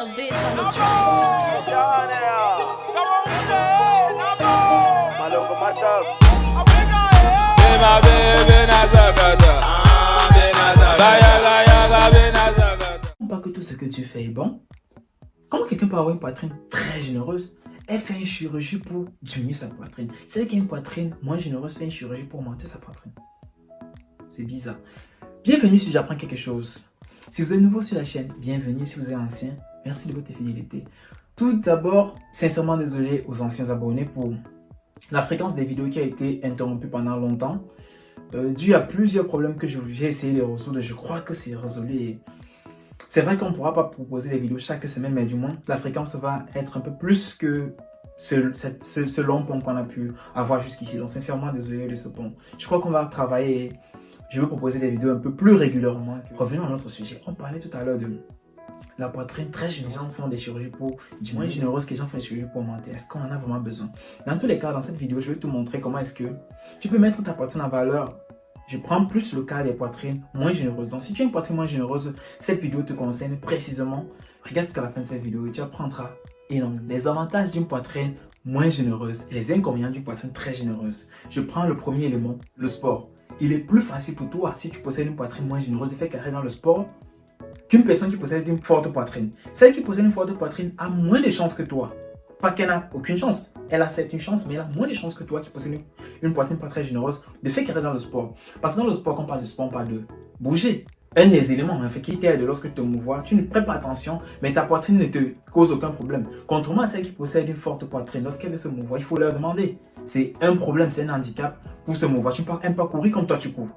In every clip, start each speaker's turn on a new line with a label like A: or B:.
A: Nail beats on the track.
B: Pas que tout ce que tu fais est bon. Comment quelqu'un peut avoir une poitrine très généreuse? Elle fait une chirurgie pour diminuer sa poitrine. Celle qui a une poitrine moins généreuse fait une chirurgie pour augmenter sa poitrine. C'est bizarre. Bienvenue si j'apprends quelque chose. Si vous êtes nouveau sur la chaîne, bienvenue. Si vous êtes ancien, merci de votre fidélité. Tout d'abord, sincèrement désolé aux anciens abonnés pour la fréquence des vidéos qui a été interrompue pendant longtemps. Dû à plusieurs problèmes que j'ai essayé de résoudre, je crois que c'est résolu. Et c'est vrai qu'on ne pourra pas proposer des vidéos chaque semaine, mais du moins, la fréquence va être un peu plus que ce long pont qu'on a pu avoir jusqu'ici. Donc, sincèrement, désolé de ce pont. Je crois qu'on va travailler et je vais proposer des vidéos un peu plus régulièrement. Revenons à notre sujet. On parlait tout à l'heure de la poitrine très généreuse. Les gens font des chirurgies pour du moins généreuse que les gens font des chirurgies pour augmenter. Est-ce qu'on en a vraiment besoin? Dans tous les cas, dans cette vidéo, je vais te montrer comment est-ce que tu peux mettre ta poitrine en valeur. Je prends plus le cas des poitrines moins généreuses. Donc, si tu as une poitrine moins généreuse, cette vidéo te concerne précisément. Regarde jusqu'à la fin de cette vidéo et tu apprendras les avantages d'une poitrine moins généreuse et les inconvénients d'une poitrine très généreuse. Je prends le premier élément, le sport. Il est plus facile pour toi, si tu possèdes une poitrine moins généreuse, de faire carrière dans le sport qu'une personne qui possède une forte poitrine. Celle qui possède une forte poitrine a moins de chances que toi. Pas qu'elle n'a aucune chance. Elle a certes une chance, mais elle a moins de chances que toi qui possède une poitrine pas très généreuse de faire carrière dans le sport. Parce que dans le sport, quand on parle de sport, on parle de bouger. Un des éléments qui t'aide lorsque tu te mouvoies, tu ne prêtes pas attention, mais ta poitrine ne te cause aucun problème. Contrairement à celle qui possède une forte poitrine, lorsqu'elle veut se mouvoir, il faut leur demander. C'est un problème, c'est un handicap pour se mouvoir. Tu ne peux même pas courir comme toi tu cours.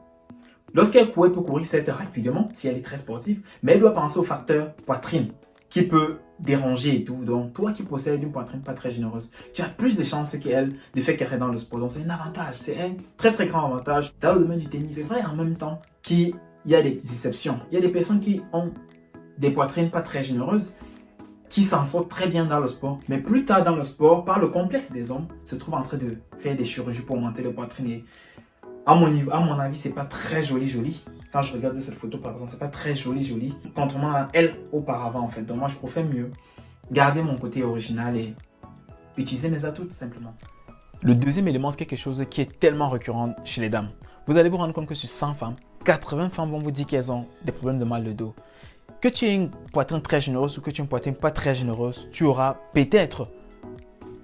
B: Lorsqu'elle court, elle peut courir certes rapidement, si elle est très sportive, mais elle doit penser au facteur poitrine qui peut déranger et tout. Donc, toi qui possèdes une poitrine pas très généreuse, tu as plus de chances qu'elle de faire carrière dans le sport. Donc, c'est un avantage, c'est un très très grand avantage dans le domaine du tennis. C'est vrai en même temps qu'il y a des exceptions. Il y a des personnes qui ont des poitrines pas très généreuses qui s'en sortent très bien dans le sport. Mais plus tard dans le sport, par le complexe des hommes, se trouvent en train de faire des chirurgies pour augmenter leur poitrine. Et à mon avis, c'est pas très joli. Quand je regarde cette photo, par exemple, c'est pas très joli. Contrairement à elle auparavant, en fait. Donc moi, je préfère mieux garder mon côté original et utiliser mes atouts, tout simplement. Le deuxième élément, c'est quelque chose qui est tellement récurrent chez les dames. Vous allez vous rendre compte que sur 100 femmes, 80 femmes vont vous dire qu'elles ont des problèmes de mal de dos. Que tu aies une poitrine très généreuse ou que tu aies une poitrine pas très généreuse, tu auras peut-être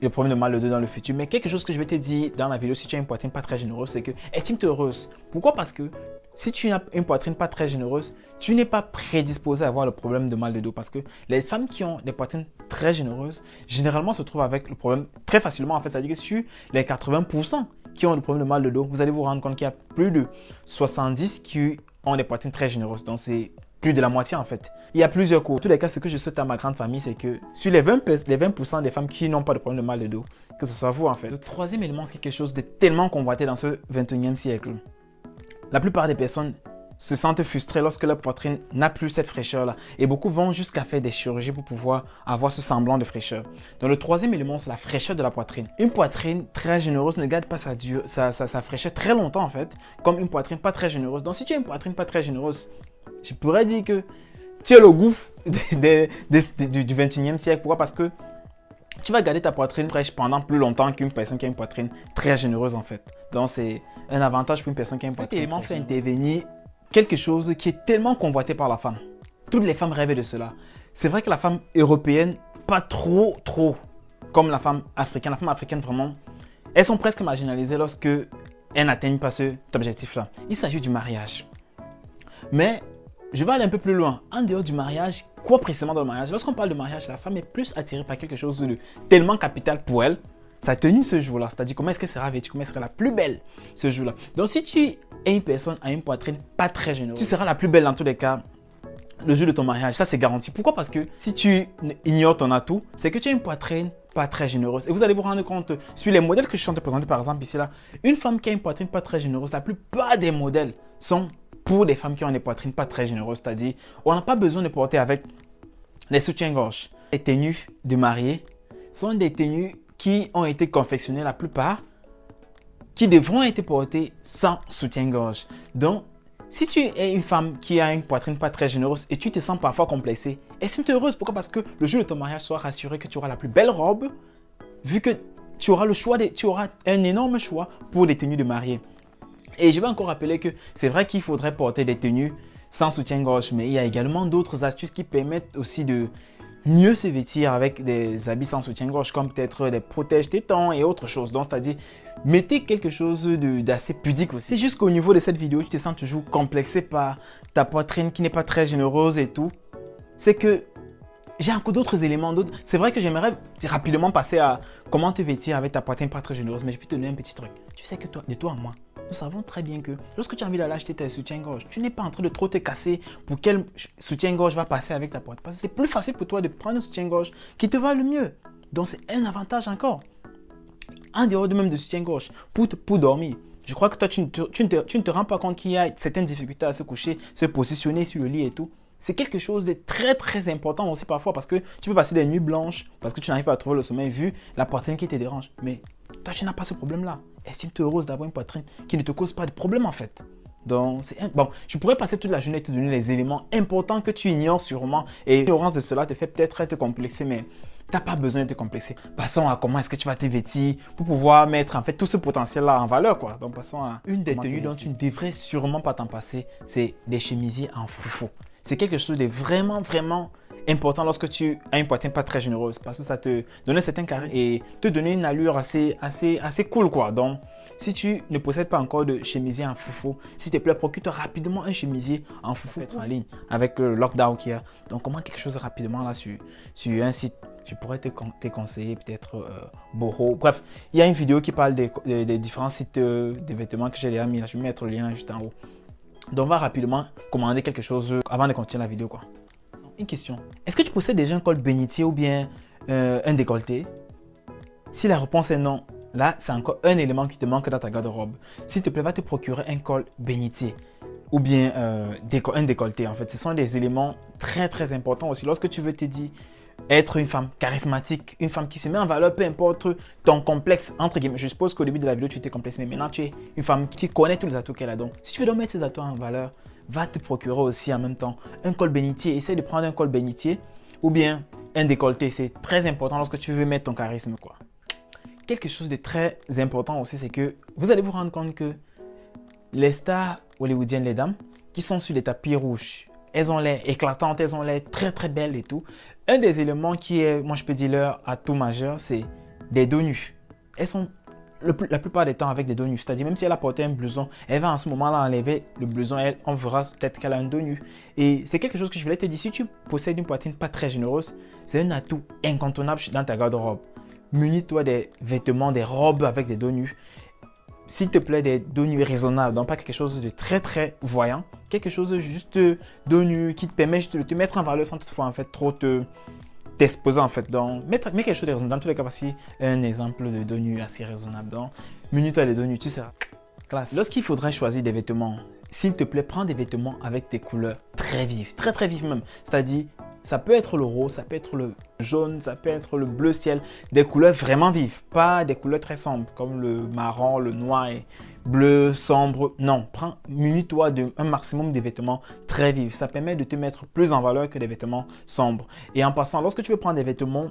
B: le problème de mal de dos dans le futur. Mais quelque chose que je vais te dire dans la vidéo, si tu as une poitrine pas très généreuse, c'est que estime-toi heureuse. Pourquoi? Parce que si tu as une poitrine pas très généreuse, tu n'es pas prédisposé à avoir le problème de mal de dos. Parce que les femmes qui ont des poitrines très généreuses, généralement se trouvent avec le problème très facilement. En fait, c'est-à-dire que sur les 80% qui ont le problème de mal de dos, vous allez vous rendre compte qu'il y a plus de 70 qui ont des poitrines très généreuses. Donc, c'est plus de la moitié en fait. Il y a plusieurs cours. En tous les cas, ce que je souhaite à ma grande famille, c'est que sur les 20% des femmes qui n'ont pas de problème de mal de dos, que ce soit vous en fait. Le troisième élément, c'est quelque chose de tellement convoité dans ce 21e siècle. La plupart des personnes se sentent frustrées lorsque leur poitrine n'a plus cette fraîcheur-là. Et beaucoup vont jusqu'à faire des chirurgies pour pouvoir avoir ce semblant de fraîcheur. Donc le troisième élément, c'est la fraîcheur de la poitrine. Une poitrine très généreuse ne garde pas sa fraîcheur très longtemps en fait, comme une poitrine pas très généreuse. Donc si tu as une poitrine pas très généreuse, je pourrais dire que tu es le goût du 21e siècle. Pourquoi? Parce que tu vas garder ta poitrine fraîche pendant plus longtemps qu'une personne qui a une poitrine très généreuse en fait. Donc c'est un avantage pour une personne qui a une poitrine. Cet élément fait intervenir quelque chose qui est tellement convoité par la femme. Toutes les femmes rêvent de cela. C'est vrai que la femme européenne, pas trop comme la femme africaine. La femme africaine vraiment, elles sont presque marginalisées lorsque elles n'atteignent pas cet objectif-là. Il s'agit du mariage. Mais je vais aller un peu plus loin. En dehors du mariage, quoi précisément dans le mariage? Lorsqu'on parle de mariage, la femme est plus attirée par quelque chose de tellement capital pour elle, sa tenue ce jour-là. C'est-à-dire comment est-ce qu'elle sera vêtue, comment elle sera la plus belle ce jour-là. Donc si tu es une personne à une poitrine pas très généreuse, tu seras la plus belle dans tous les cas le jour de ton mariage. Ça c'est garanti. Pourquoi? Parce que si tu ignores ton atout, c'est que tu as une poitrine pas très généreuse. Et vous allez vous rendre compte sur les modèles que je suis en train de présenter par exemple ici là, une femme qui a une poitrine pas très généreuse, la plupart des modèles sont pour des femmes qui ont des poitrines pas très généreuses, c'est-à-dire on n'a pas besoin de porter avec les soutiens-gorge. Les tenues de mariée sont des tenues qui ont été confectionnées la plupart, qui devront être portées sans soutien-gorge. Donc, Si tu es une femme qui a une poitrine pas très généreuse et tu te sens parfois complexée, estime-toi heureuse. Pourquoi? Parce que le jour de ton mariage, sois rassuré que tu auras la plus belle robe, vu que tu auras tu auras un énorme choix pour les tenues de mariée. Et je vais encore rappeler que c'est vrai qu'il faudrait porter des tenues sans soutien-gorge, mais il y a également d'autres astuces qui permettent aussi de mieux se vêtir avec des habits sans soutien-gorge, comme peut-être des protège-tétons et autres choses. Donc, c'est-à-dire, mettez quelque chose d'assez pudique aussi. C'est juste qu'au niveau de cette vidéo, tu te sens toujours complexé par ta poitrine qui n'est pas très généreuse et tout. C'est que j'ai encore d'autres éléments. C'est vrai que j'aimerais rapidement passer à comment te vêtir avec ta poitrine pas très généreuse, mais je peux te donner un petit truc. Tu sais que de toi à moi, nous savons très bien que lorsque tu as envie d'aller acheter tes soutiens-gorge, tu n'es pas en train de trop te casser pour quel soutien-gorge va passer avec ta poitrine. Parce que c'est plus facile pour toi de prendre un soutien-gorge qui te va le mieux. Donc c'est un avantage encore. En dehors de même de soutien-gorge, pour dormir. Je crois que toi, tu ne te rends pas compte qu'il y a certaines difficultés à se coucher, se positionner sur le lit et tout. C'est quelque chose de très très important aussi parfois parce que tu peux passer des nuits blanches parce que tu n'arrives pas à trouver le sommeil vu la poitrine qui te dérange. Mais toi, tu n'as pas ce problème-là. Estime-toi heureuse d'avoir une poitrine qui ne te cause pas de problème en fait. Donc, bon, je pourrais passer toute la journée et te donner les éléments importants que tu ignores sûrement et l'ignorance de cela te fait peut-être te complexer, mais tu n'as pas besoin de te complexer. Passons à comment est-ce que tu vas te vêtir pour pouvoir mettre en fait tout ce potentiel-là en valeur, quoi. Donc, passons à une des tenues dont tu ne devrais sûrement pas t'en passer, c'est des chemisiers en foufou. C'est quelque chose de vraiment, vraiment important lorsque tu as une poitrine pas très généreuse parce que ça te donne un certain carré et te donne une allure assez cool, quoi. Donc, si tu ne possèdes pas encore de chemisier en foufou, s'il te plaît, procure-toi rapidement un chemisier en foufou en ligne avec le lockdown qu'il y a. Donc, commande quelque chose rapidement là sur un site. Je pourrais te conseiller peut-être Boro. Bref, il y a une vidéo qui parle des différents sites de vêtements que j'ai déjà mis là. Je vais mettre le lien là juste en haut. Donc, on va rapidement commander quelque chose avant de continuer la vidéo, quoi. Une question. Est-ce que tu possèdes déjà un col bénitier ou bien un décolleté? Si la réponse est non, là, c'est encore un élément qui te manque dans ta garde-robe. S'il te plaît, va te procurer un col bénitier ou bien un décolleté, en fait. Ce sont des éléments très, très importants aussi. Lorsque tu veux te dire être une femme charismatique, une femme qui se met en valeur, peu importe ton complexe, entre guillemets. Je suppose qu'au début de la vidéo, tu étais complexe, mais maintenant, tu es une femme qui connaît tous les atouts qu'elle a. Donc, si tu veux donc mettre ces atouts en valeur, va te procurer aussi en même temps un col bénitier. Essaye de prendre un col bénitier ou bien un décolleté. C'est très important lorsque tu veux mettre ton charisme, quoi. Quelque chose de très important aussi, c'est que vous allez vous rendre compte que les stars hollywoodiennes, les dames, qui sont sur les tapis rouges, elles ont l'air éclatantes, elles ont l'air très très belles et tout. Un des éléments qui est, moi je peux dire leur atout majeur, c'est des dos nus. Elles sont la plupart des temps avec des dos nus. C'est-à-dire même si elle a porté un blouson, elle va en ce moment-là enlever le blouson, on verra peut-être qu'elle a un dos nu. Et c'est quelque chose que je voulais te dire, si tu possèdes une poitrine pas très généreuse, c'est un atout incontournable dans ta garde-robe. Munis-toi des vêtements, des robes avec des dos nus. S'il te plaît, des dos nus raisonnables, donc pas quelque chose de très très voyant, quelque chose de juste dos nus qui te permet de te mettre en valeur sans toutefois en fait trop t'exposer en fait. Donc, mets quelque chose de raisonnable. Dans tous les cas, voici un exemple de dos nus assez raisonnable. Donc, munis-toi les dos nus, tu seras classe. Lorsqu'il faudra choisir des vêtements, s'il te plaît, prends des vêtements avec des couleurs très vives, très très vives même. C'est-à-dire, ça peut être le rose, ça peut être le jaune, ça peut être le bleu ciel, des couleurs vraiment vives, pas des couleurs très sombres comme le marron, le noir et bleu sombre. Non, munis-toi d'un maximum de vêtements très vifs. Ça permet de te mettre plus en valeur que des vêtements sombres. Et en passant, lorsque tu veux prendre des vêtements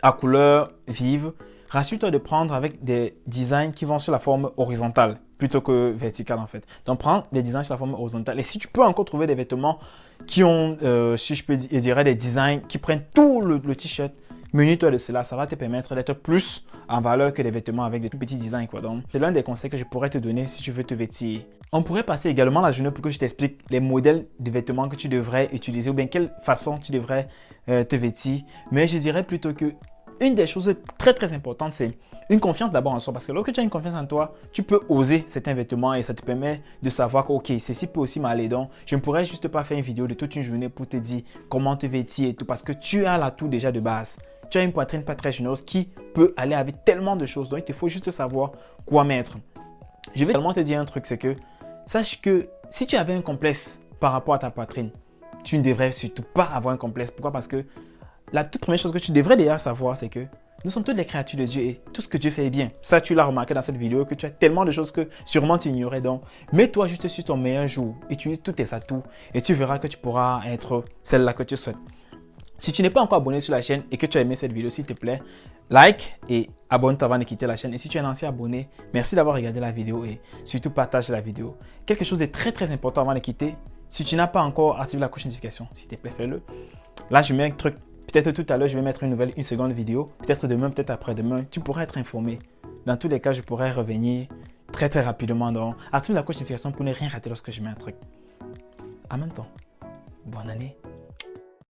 B: à couleur vive, rassure-toi de prendre avec des designs qui vont sur la forme horizontale plutôt que verticale en fait. Donc, prends des designs sur la forme horizontale. Et si tu peux encore trouver des vêtements qui ont, si je peux dire, des designs qui prennent tout le t-shirt, munis-toi de cela. Ça va te permettre d'être plus en valeur que les vêtements avec des tout petits designs, quoi. Donc, c'est l'un des conseils que je pourrais te donner si tu veux te vêtir. On pourrait passer également la journée pour que je t'explique les modèles de vêtements que tu devrais utiliser ou bien quelle façon tu devrais te vêtir. Mais je dirais plutôt que une des choses très très importantes, c'est une confiance d'abord en soi. Parce que lorsque tu as une confiance en toi, tu peux oser certains vêtements et ça te permet de savoir que ok, ceci peut aussi m'aller. Donc, je ne pourrais juste pas faire une vidéo de toute une journée pour te dire comment te vêtir et tout. Parce que tu as l'atout déjà de base. Tu as une poitrine pas très généreuse qui peut aller avec tellement de choses. Donc, il te faut juste savoir quoi mettre. Je vais également te dire un truc, c'est que sache que si tu avais un complexe par rapport à ta poitrine, tu ne devrais surtout pas avoir un complexe. Pourquoi? Parce que la toute première chose que tu devrais déjà savoir, c'est que Nous sommes toutes les créatures de Dieu et tout ce que Dieu fait est bien. Ça, tu l'as remarqué dans cette vidéo que tu as tellement de choses que sûrement tu ignorais. Donc, mets-toi juste sur ton meilleur jour, utilise tous tes atouts et tu verras que tu pourras être celle-là que tu souhaites. Si tu n'es pas encore abonné sur la chaîne et que tu as aimé cette vidéo, s'il te plaît, like et abonne-toi avant de quitter la chaîne. Et si tu es un ancien abonné, merci d'avoir regardé la vidéo et surtout partage la vidéo. Quelque chose de très important avant de quitter, si tu n'as pas encore activé la cloche de notification, s'il te plaît, fais-le. Là, je mets un truc. Peut-être tout à l'heure, je vais mettre une seconde vidéo. Peut-être demain, peut-être après-demain. Tu pourras être informé. Dans tous les cas, je pourrai revenir très rapidement. Donc, active la cloche de notification pour ne rien rater lorsque je mets un truc. En même temps, bonne année.